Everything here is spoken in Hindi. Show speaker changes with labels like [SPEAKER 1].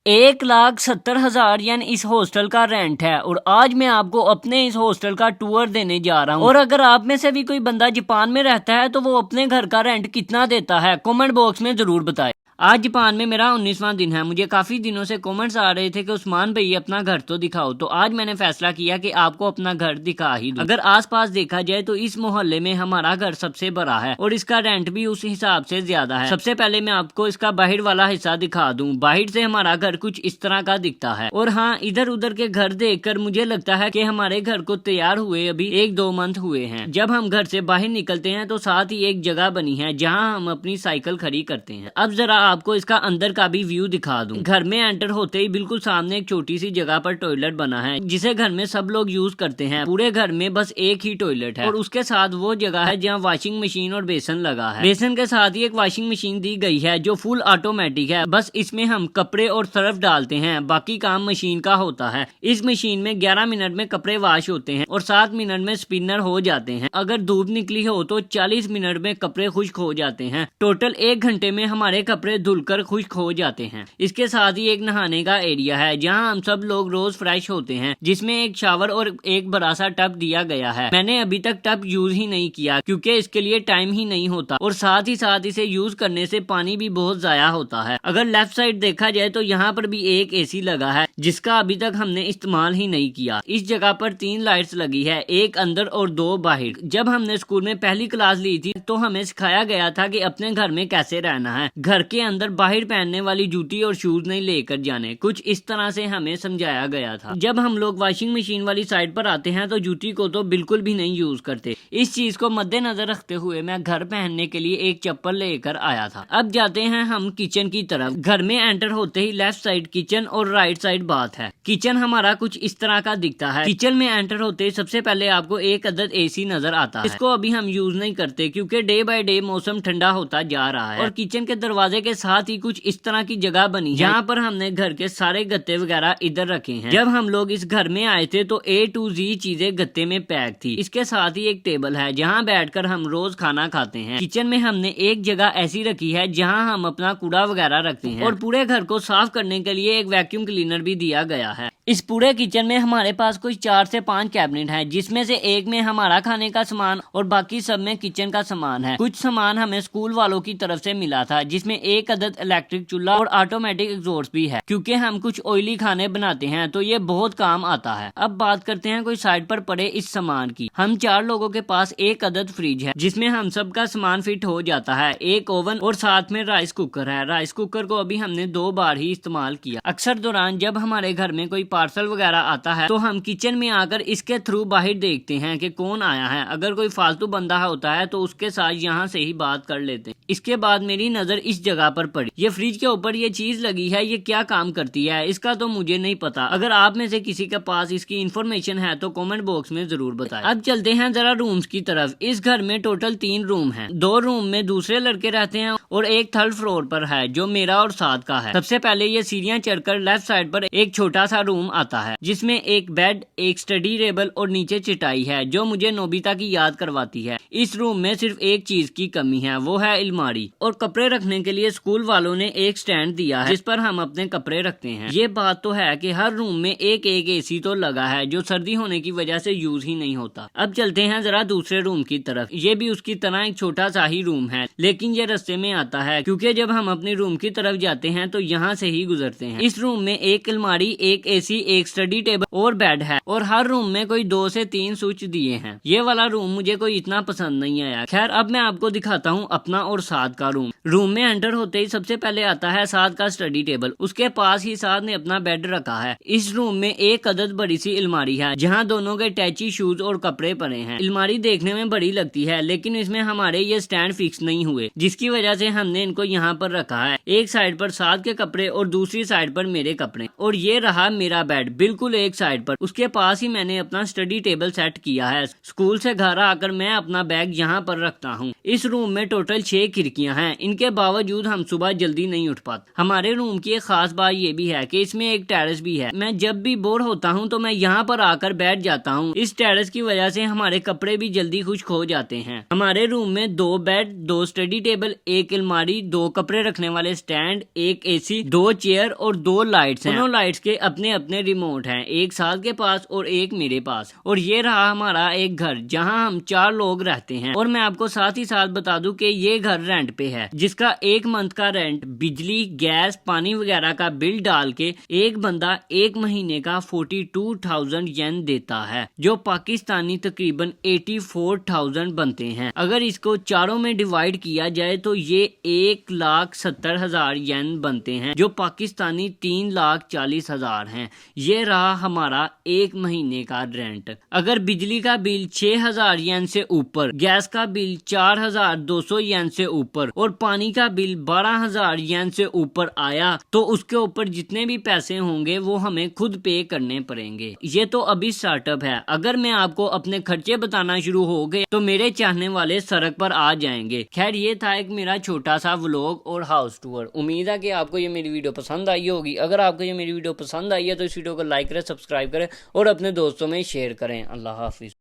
[SPEAKER 1] 1,70,000 यानी इस हॉस्टल का रेंट है। और आज मैं आपको अपने इस हॉस्टल का टूर देने जा रहा हूँ। और अगर आप में से भी कोई बंदा जापान में रहता है तो वो अपने घर का रेंट कितना देता है कमेंट बॉक्स में जरूर बताए। आज जापान में मेरा 19वां दिन है। मुझे काफी दिनों से कमेंट्स आ रहे थे कि उस्मान भाई अपना घर तो दिखाओ, तो आज मैंने फैसला किया कि आपको अपना घर दिखा ही दूं। अगर आसपास देखा जाए तो इस मोहल्ले में हमारा घर सबसे बड़ा है और इसका रेंट भी उस हिसाब से ज्यादा है। सबसे पहले मैं आपको इसका बाहर वाला हिस्सा दिखा दूं। बाहर से हमारा घर कुछ इस तरह का दिखता है। और हाँ, इधर उधर के घर देखकर मुझे लगता है कि हमारे घर को तैयार हुए अभी 1-2 मंथ हुए हैं। जब हम घर से बाहर निकलते हैं तो साथ ही एक जगह बनी है जहाँ हम अपनी साइकिल खड़ी करते हैं। अब जरा आपको इसका अंदर का भी व्यू दिखा दूं। घर में एंटर होते ही बिल्कुल सामने एक छोटी सी जगह पर टॉयलेट बना है जिसे घर में सब लोग यूज करते हैं। पूरे घर में बस एक ही टॉयलेट है और उसके साथ वो जगह है जहाँ वॉशिंग मशीन और बेसन लगा है। बेसन के साथ ही एक वॉशिंग मशीन दी गई है जो फुल ऑटोमेटिक है। बस इसमें हम कपड़े और सर्फ डालते हैं, बाकी काम मशीन का होता है। इस मशीन में 11 मिनट में कपड़े वॉश होते हैं और 7 मिनट में स्पिनर हो जाते हैं। अगर धूप निकली हो तो 40 मिनट में कपड़े खुश्क हो जाते हैं। टोटल 1 घंटे में हमारे कपड़े धुलकर खुश्क हो जाते हैं। इसके साथ ही एक नहाने का एरिया है जहां हम सब लोग रोज फ्रेश होते हैं, जिसमें एक शावर और एक बड़ा सा टब दिया गया है। मैंने अभी तक टब यूज ही नहीं किया क्योंकि इसके लिए टाइम ही नहीं होता और साथ ही साथ इसे यूज करने से पानी भी बहुत जाया होता है। अगर लेफ्ट साइड देखा जाए तो यहाँ पर भी एक एसी लगा है जिसका अभी तक हमने इस्तेमाल ही नहीं किया। इस जगह पर 3 लाइट्स लगी है, एक अंदर और 2 बाहर। जब हमने स्कूल में पहली क्लास ली थी तो हमें सिखाया गया था कि अपने घर में कैसे रहना है। घर के अंदर बाहर पहनने वाली जूती और शूज नहीं लेकर जाने, कुछ इस तरह से हमें समझाया गया था। जब हम लोग वॉशिंग मशीन वाली साइड पर आते हैं तो जूती को तो बिल्कुल भी नहीं यूज करते। इस चीज को मद्देनजर रखते हुए मैं घर पहनने के लिए एक चप्पल लेकर आया था। अब जाते हैं हम किचन की तरफ। घर में एंटर होते ही लेफ्ट साइड किचन और राइट साइड बाथ है। किचन हमारा कुछ इस तरह का दिखता है। किचन में एंटर होते ही सबसे पहले आपको एक अदद एसी नजर आता है। इसको अभी हम यूज नहीं करते क्योंकि डे बाय डे मौसम ठंडा होता जा रहा है। और किचन के दरवाजे के साथ ही कुछ इस तरह की जगह बनी है जहाँ पर हमने घर के सारे गत्ते वगैरह इधर रखे हैं। जब हम लोग इस घर में आए थे तो A to Z चीजें गत्ते में पैक थी। इसके साथ ही एक टेबल है जहाँ बैठकर हम रोज खाना खाते हैं। किचन में हमने एक जगह ऐसी रखी है जहाँ हम अपना कूड़ा वगैरह रखते हैं और पूरे घर को साफ करने के लिए एक वैक्यूम क्लीनर भी दिया गया है। इस पूरे किचन में हमारे पास कुछ 4 से 5 कैबिनेट हैं, जिसमें से एक में हमारा खाने का सामान और बाकी सब में किचन का सामान है। कुछ सामान हमें स्कूल वालों की तरफ से मिला था जिसमें एक अदद इलेक्ट्रिक चूल्हा और ऑटोमेटिक एग्जॉस्ट भी है। क्योंकि हम कुछ ऑयली खाने बनाते हैं तो ये बहुत काम आता है। अब बात करते हैं कोई साइड पर पड़े इस सामान की। हम 4 लोगों के पास एक अदद फ्रिज है जिसमें हम सब का सामान फिट हो जाता है। एक ओवन और साथ में राइस कुकर है। राइस कुकर को अभी हमने 2 बार ही इस्तेमाल किया। अक्सर दौरान जब हमारे घर में कोई पार्सल वगैरह आता है तो हम किचन में आकर इसके थ्रू बाहर देखते हैं कि कौन आया है। अगर कोई फालतू बंदा होता है तो उसके साथ यहाँ से ही बात कर लेते हैं। इसके बाद मेरी नजर इस जगह पर पड़ी। ये फ्रिज के ऊपर ये चीज लगी है, ये क्या काम करती है इसका तो मुझे नहीं पता। अगर आप में से किसी के पास इसकी इंफॉर्मेशन है तो कमेंट बॉक्स में जरूर बताएं। अब चलते हैं जरा रूम्स की तरफ। इस घर में टोटल 3 रूम हैं। 2 रूम में दूसरे लड़के रहते हैं और एक 3rd फ्लोर पर है जो मेरा और साथ का है। सबसे पहले ये सीढ़ियां चढ़कर लेफ्ट साइड पर एक छोटा सा रूम आता है जिसमें एक बेड, एक स्टडी टेबल और नीचे चटाई है जो मुझे नोबिता की याद करवाती है। इस रूम में सिर्फ एक चीज की कमी है, वो है अलमारी। और कपड़े रखने के लिए स्कूल वालों ने एक स्टैंड दिया है जिस पर हम अपने कपड़े रखते हैं। ये बात तो है कि हर रूम में एक एसी तो लगा है जो सर्दी होने की वजह से यूज ही नहीं होता। अब चलते हैं जरा दूसरे रूम की तरफ। ये भी उसकी तरह एक छोटा सा ही रूम है लेकिन ये रास्ते में आता है क्योंकि जब हम अपने रूम की तरफ जाते हैं तो यहाँ से ही गुजरते हैं। इस रूम में एक अलमारी, एक एसी, एक स्टडी टेबल और बेड है और हर रूम में कोई 2 से 3 स्विच दिए हैं। ये वाला रूम मुझे कोई इतना पसंद नहीं आया। खैर अब मैं आपको दिखाता हूँ अपना और साथ का रूम। रूम में एंटर होते ही सबसे पहले आता है साथ का स्टडी टेबल। उसके पास ही साथ ने अपना बेड रखा है। इस रूम में एक अदद बड़ी सी अलमारी है जहाँ दोनों के टैची शूज और कपड़े पड़े हैं। अलमारी देखने में बड़ी लगती है लेकिन इसमें हमारे ये स्टैंड फिक्स नहीं हुए जिसकी वजह से हमने इनको यहाँ पर रखा है। एक साइड पर साथ के कपड़े और दूसरी साइड पर मेरे कपड़े। और ये रहा मेरा बेड बिल्कुल एक साइड पर। उसके पास ही मैंने अपना स्टडी टेबल सेट किया है। स्कूल से घर आकर मैं अपना बैग यहाँ पर रखता हूँ। इस रूम में टोटल 6 खिड़कियाँ हैं। इनके बावजूद हम सुबह जल्दी नहीं उठ पाते। हमारे रूम की एक खास बात ये भी है कि इसमें एक टेरेस भी है। मैं जब भी बोर होता हूँ तो मैं यहाँ पर आकर बैठ जाता हूँ। इस टेरेस की वजह से हमारे कपड़े भी जल्दी खुश्क हो जाते हैं। हमारे रूम में 2 बेड, 2 स्टडी टेबल, 1 अलमारी, 2 कपड़े रखने वाले स्टैंड, 1 एसी, 2 चेयर और 2 लाइट्स हैं। दोनों लाइट्स के अपने अपने रिमोट हैं, एक साथ के पास और एक मेरे पास। और ये रहा हमारा एक घर जहाँ हम 4 लोग रहते हैं। और मैं आपको साथ ही साथ बता दूं कि ये घर रेंट पे है, जिसका 1 मंथ का रेंट बिजली, गैस, पानी वगैरह का बिल डाल के एक बंदा 1 महीने का 42,000 येन देता है, जो पाकिस्तानी तकरीबन 84,000 बनते हैं। अगर इसको चारों में डिवाइड किया जाए तो ये 1,70,000 येन बनते हैं, जो पाकिस्तानी 3,40,000 हैं। ये रहा हमारा 1 महीने का रेंट। अगर बिजली का बिल 6,000 येन से ऊपर, गैस का बिल 4,200 येन से ऊपर और पानी का बिल 12,000 येन से ऊपर आया तो उसके ऊपर जितने भी पैसे होंगे वो हमें खुद पे करने पड़ेंगे। ये तो अभी स्टार्टअप है। अगर मैं आपको अपने खर्चे बताना शुरू हो गए तो मेरे चाहने वाले सड़क पर आ जाएंगे। खैर, ये था एक मेरा छोटा सा व्लॉग और हाउस टूर। उम्मीद है कि आपको ये मेरी वीडियो पसंद आई होगी। अगर आपको ये मेरी वीडियो पसंद आई है तो इस वीडियो को लाइक करें, सब्सक्राइब करें और अपने दोस्तों में शेयर करें। अल्लाह हाफिज।